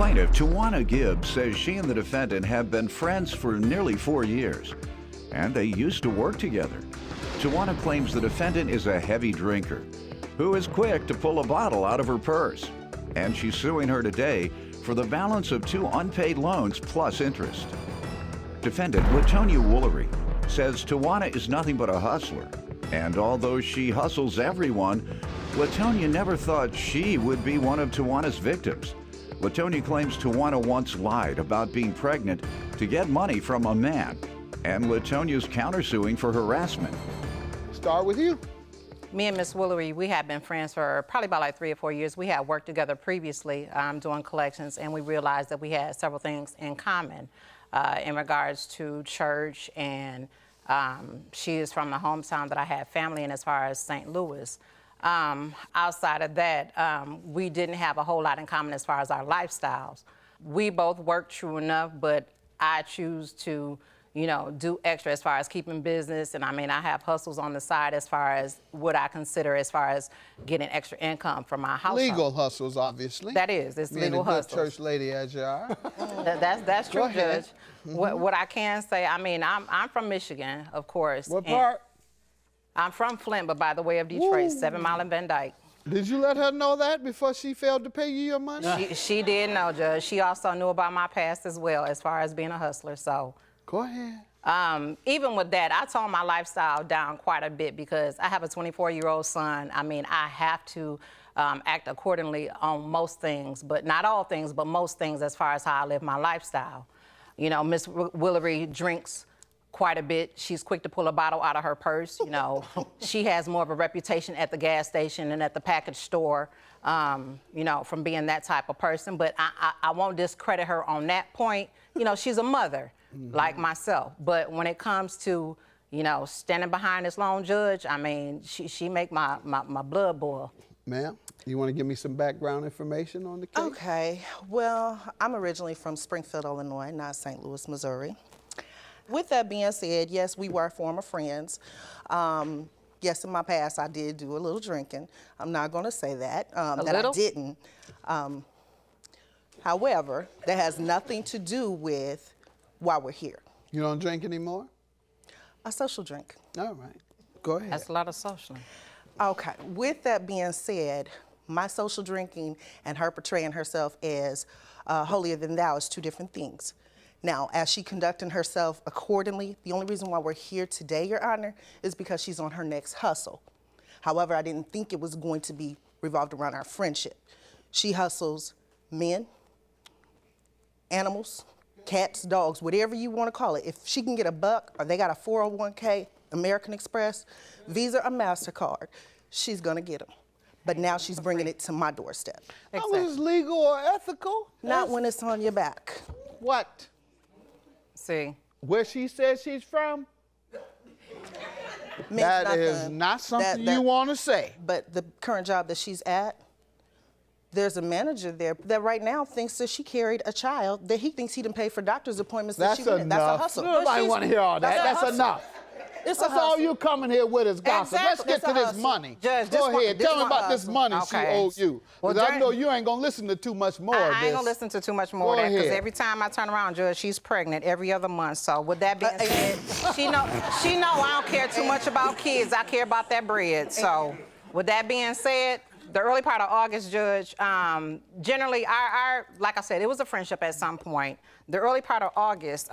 Plaintiff Tawana Gibbs says she and the defendant have been friends for nearly 4 years, and they used to work together. Tawana claims the defendant is a heavy drinker who is quick to pull a bottle out of her purse, and she's suing her today for the balance of 2 unpaid loans plus interest. Defendant Latonia Woolery says Tawana is nothing but a hustler, and although she hustles everyone, Latonia never thought she would be one of Tawana's victims. Latonia claims Tawana once lied about being pregnant to get money from a man, and Latonia's countersuing for harassment. Start with you. Me and Miss Woolery, we have been friends for probably about like 3 or 4 years. We had worked together previously doing collections, and we realized that we had several things in common in regards to church, and she is from the hometown that I have family in as far as St. Louis. Outside of that, we didn't have a whole lot in common as far as our lifestyles. We both work true enough, but I choose to, you know, do extra as far as keeping business. And I mean, I have hustles on the side as far as what I consider as far as getting extra income from my household. Legal hustles, obviously. That is, it's Being legal a good hustles. church lady as you are. That's true, Go ahead. Judge. What I can say, I mean, I'm from Michigan, of course. What and part? I'm from Flint, but by the way of Detroit, Ooh. 7 Mile and Van Dyke. Did you let her know that before she failed to pay you your money? She did know, Judge. She also knew about my past as well, as far as being a hustler, so. Go ahead. Even with that, I toned my lifestyle down quite a bit because I have a 24-year-old son. I mean, I have to act accordingly on most things, but not all things, but most things as far as how I live my lifestyle. You know, Miss Woolery drinks quite a bit. She's quick to pull a bottle out of her purse. You know, she has more of a reputation at the gas station and at the package store, you know, from being that type of person. But I won't discredit her on that point. You know, she's a mother, like myself. But when it comes to, you know, standing behind this lone judge, I mean, she make my blood boil. Ma'am, you want to give me some background information on the case? Okay, well, I'm originally from Springfield, Illinois, not St. Louis, Missouri. With that being said, yes, we were former friends. Yes, in my past, I did do a little drinking. I'm not going to say that, I didn't. However, that has nothing to do with why we're here. You don't drink anymore? A social drink. All right, go ahead. That's a lot of socialing. Okay, with that being said, my social drinking and her portraying herself as holier than thou is 2 different things. Now, as she conducting herself accordingly, the only reason why we're here today, Your Honor, is because she's on her next hustle. However, I didn't think it was going to be revolved around our friendship. She hustles men, animals, cats, dogs, whatever you want to call it. If she can get a buck or they got a 401k, American Express, Visa or MasterCard, she's going to get them. But now she's bringing it to my doorstep. How is legal or ethical? Not when it's on your back. What? See. Where she says she's from? Means That is nothing. not something you want to say. But the current job that she's at, there's a manager there that right now thinks that she carried a child that he thinks he done paid for doctor's appointments that That's she went in. That's a enough. hustle. Nobody want to hear all that. That's hustle. enough. It's That's a hustle. all you coming here with is gossip. Exactly. Let's get It's to a this hustle. money. Judge, Go ahead. this Tell me one about this hustle. money she Okay. owed you. Well, Because I during- know you ain't going to listen to too much more of I this. ain't gonna listen to too much more of that because ahead. every time I turn around, Judge, she's pregnant every other month. So with that being said, she know I don't care too much about kids. I care about that bread. So with that being said, the early part of August, Judge, generally our like I said, it was a friendship at some point. The early part of August,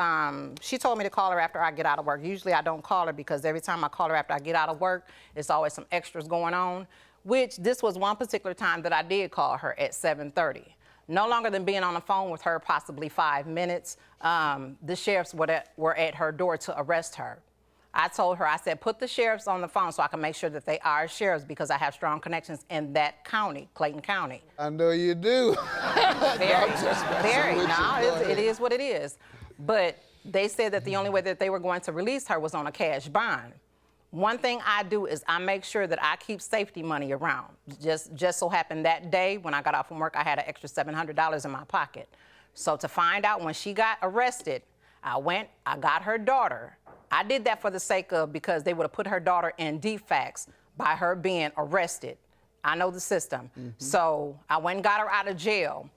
she told me to call her after I get out of work. Usually I don't call her because every time I call her after I get out of work, it's always some extras going on, which this was one particular time that I did call her at 7:30. No longer than being on the phone with her possibly 5 minutes, the sheriffs were at her door to arrest her. I told her, I said, put the sheriffs on the phone so I can make sure that they are sheriffs because I have strong connections in that county, Clayton County. I know you do. Very. No, it is what it is. But they said that the only way that they were going to release her was on a cash bond. One thing I do is I make sure that I keep safety money around. Just so happened that day when I got off from work, I had an extra $700 in my pocket. So to find out when she got arrested, I got her daughter. I did that for the sake of because they would have put her daughter in defects by her being arrested. I know the system. So I went and got her out of jail.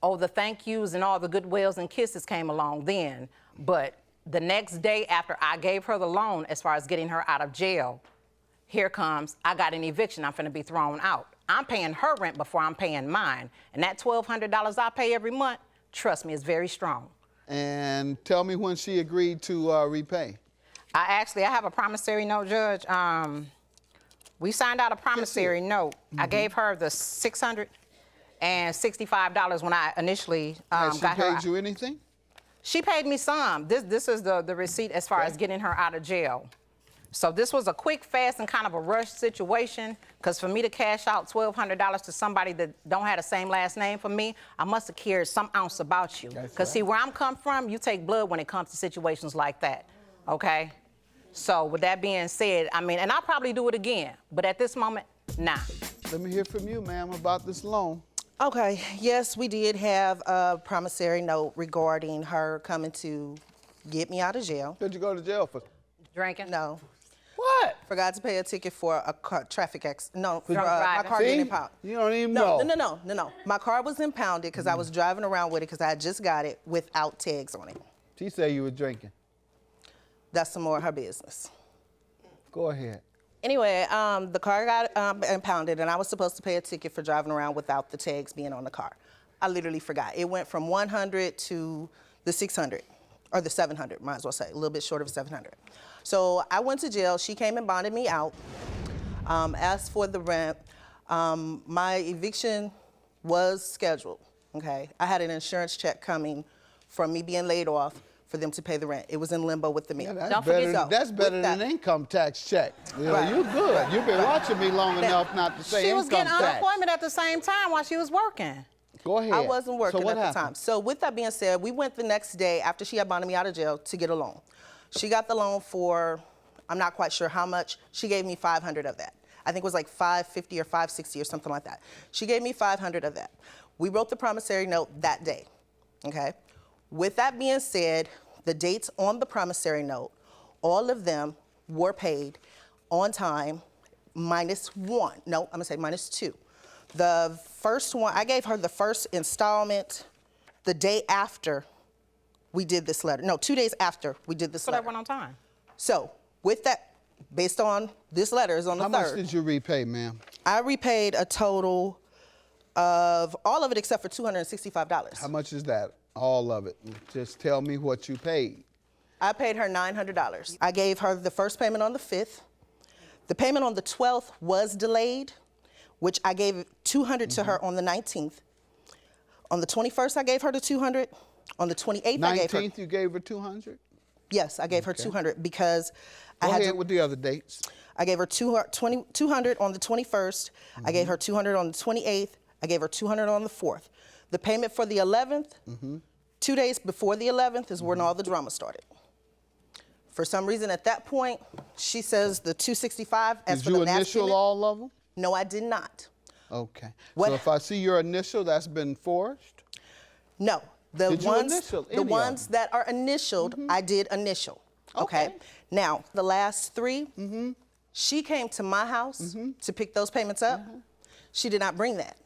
oh, the thank yous and all the goodwills and kisses came along then. But the next day after I gave her the loan, as far as getting her out of jail, here comes, I got an eviction, I'm finna be thrown out. I'm paying her rent before I'm paying mine. And that $1,200 I pay every month, trust me, is very strong. And tell me when she agreed to repay. I have a promissory note, Judge. We signed out a promissory note. I gave her the $665 when I initially Has got she her. paid you anything? She paid me some. This is the receipt as far as getting her out of jail. So this was a quick, fast, and kind of a rush situation, because for me to cash out $1,200 to somebody that don't have the same last name for me, I must have cared some ounce about you. Because see, where I'm come from, you take blood when it comes to situations like that, okay? So with that being said, I mean, and I'll probably do it again, but at this moment, nah. Let me hear from you, ma'am, about this loan. Okay, yes, we did have a promissory note regarding her coming to get me out of jail. What'd you go to jail for? Drinking? No. What? Forgot to pay a ticket for a traffic accident. No, for, Drunk my driving. car getting impounded. You don't even No. know. My car was impounded because I was driving around with it because I had just got it without tags on it. She said you were drinking. That's some more of her business. Go ahead. Anyway, the car got impounded, and I was supposed to pay a ticket for driving around without the tags being on the car. I literally forgot. It went from 100 to the 600, or the 700, might as well say, a little bit short of 700. So I went to jail. She came and bonded me out. As for the rent, my eviction was scheduled, okay? I had an insurance check coming from me being laid off for them to pay the rent. It was in limbo with the me. Yeah, Don't forget that's better than an income tax check. You know, you good. You've been watching me long enough not to say She income was getting tax. unemployment at the same time while she was working. Go ahead. I wasn't working So what at the happened? time. So with that being said, we went the next day after she had bonded me out of jail to get a loan. She got the loan for, I'm not quite sure how much. She gave me 500 of that. I think it was like 550 or 560 or something like that. She gave me 500 of that. We wrote the promissory note that day, okay? With that being said, the dates on the promissory note, all of them were paid on time, minus one. No, I'm gonna say minus two. The first one, I gave her the first installment the day after we did this letter. No, 2 days after we did this So letter. that went on time. So with that, based on this letter is on the How 3rd. much did you repay, ma'am? I repaid a total of all of it except for $265. How much is that? All of it. Just tell me what you paid. I paid her $900. I gave her the first payment on the 5th. The payment on the 12th was delayed, which I gave $200 to her on the 19th. On the 21st, I gave her the $200. On the 28th, I gave her. 19th, you gave her 200? Yes, I gave her $200 because I Go had ahead to. with the other dates. I gave her $200 on the 21st. I gave her $200 on the 28th. I gave her $200 on the 4th. The payment for the 11th, 2 days before the 11th is when all the drama started. For some reason, at that point, she says the $265 as Did for you the last initial payment. all of them? No, I did not. Okay. What- So if I see your initial, that's been forged? No, the Did you ones, initial any the of ones them? that are initialed, I did initial. Okay. Okay. Now the last three, she came to my house to pick those payments up. She did not bring that.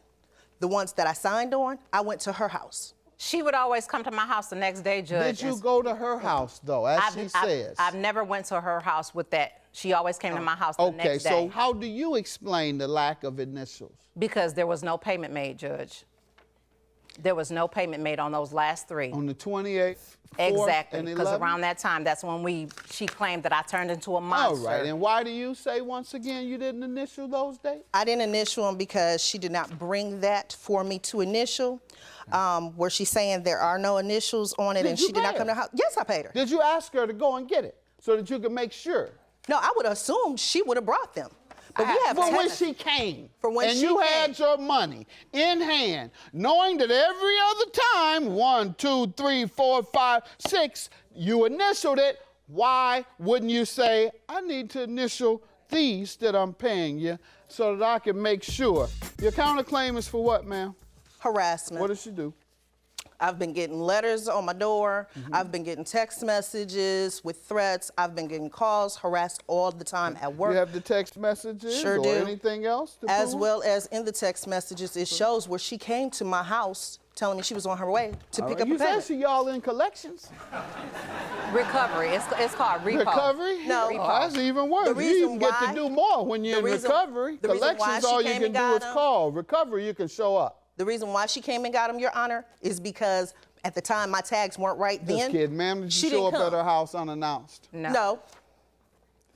The ones that I signed on, I went to her house. She would always come to my house the next day, Judge. Did you go to her house, though, as she says? I've never went to her house with that. She always came to my house the Okay, next day. so how do you explain the lack of initials? Because there was no payment made, Judge. There was no payment made on those last three. On the 28th, 4th, Exactly, and 11th? because around that time, that's when she claimed that I turned into a All monster. right, and why do you say once again you didn't initial those dates? I didn't initial them because she did not bring that for me to initial. Where she's saying there are no initials on it Did and you she did not pay come to her? the house. Yes, I paid her. Did you ask her to go and get it so that you could make sure? No, I would assume she would have brought them. But we have For when tenants. she came, For when and she you came. had your money in hand, knowing that every other time, 1, 2, 3, 4, 5, 6, you initialed it, why wouldn't you say, I need to initial these that I'm paying you so that I can make sure? Your counterclaim is for what, ma'am? Harassment. What did she do? I've been getting letters on my door. I've been getting text messages with threats. I've been getting calls, harassed all the time at work. You have the text messages Sure or do. anything else to As prove? well as in the text messages, it shows where she came to my house telling me she was on her way to pick up You a said payment. she y'all in collections. Recovery. It's called repo. Recovery? No. Oh, that's even worse. The You reason even get to why- do more when you're in the reason- recovery. the reason why Collections, she all you came can and do got is him- call. Recovery, you can show up. The reason why she came and got him, Your Honor, is because at the time my tags weren't right Just then. kidding, ma'am. Did she you show up didn't at come. her house unannounced? No,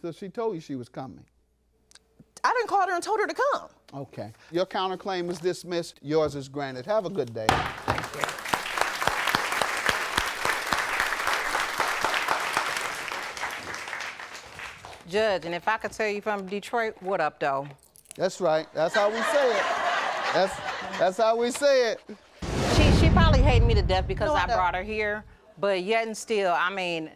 So she told you she was coming. I didn't call her and told her to come. Okay. Your counterclaim is dismissed. Yours is granted. Have a good day. Judge, and if I could tell you from Detroit, what up, though? That's right. That's how we say it. That's how we say it. She probably hated me to death because No, I I don't. brought her here, but yet and still, I mean,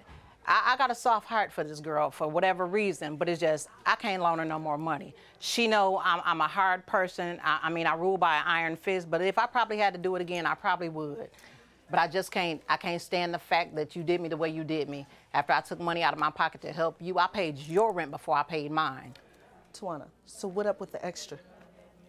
I got a soft heart for this girl for whatever reason, but it's just, I can't loan her no more money. She know I'm a hard person. I mean, I rule by an iron fist, but if I probably had to do it again, I probably would. But I just can't stand the fact that you did me the way you did me. After I took money out of my pocket to help you, I paid your rent before I paid mine. Tawana, so what up with the extra?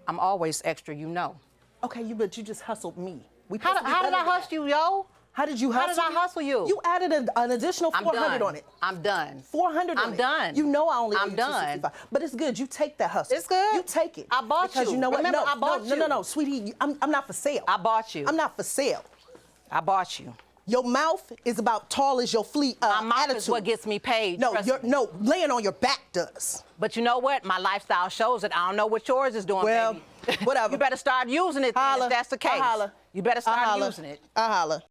I'm always extra, you know. Okay, but you just hustled me. How did I hustle you, yo? How did you How hustle did I hustle you? You added an additional I'm 400 done. on it. I'm done. 400 on I'm it. done. You know I only owe I'm you done. $265. But it's good. You take that hustle. It's good. You take it. I bought because you. you know what? Remember, no, I bought you. No, sweetie. I'm not for sale. I bought you. I'm not for sale. I bought you. Your mouth is about tall as your fleet My mouth attitude. is what gets me paid. No, trust me. laying on your back does. But you know what? My lifestyle shows it. I don't know what yours is doing, Well, baby. whatever. You better start using it then, Holla. if that's the case. I holla. You better I start holla. using it. I holla.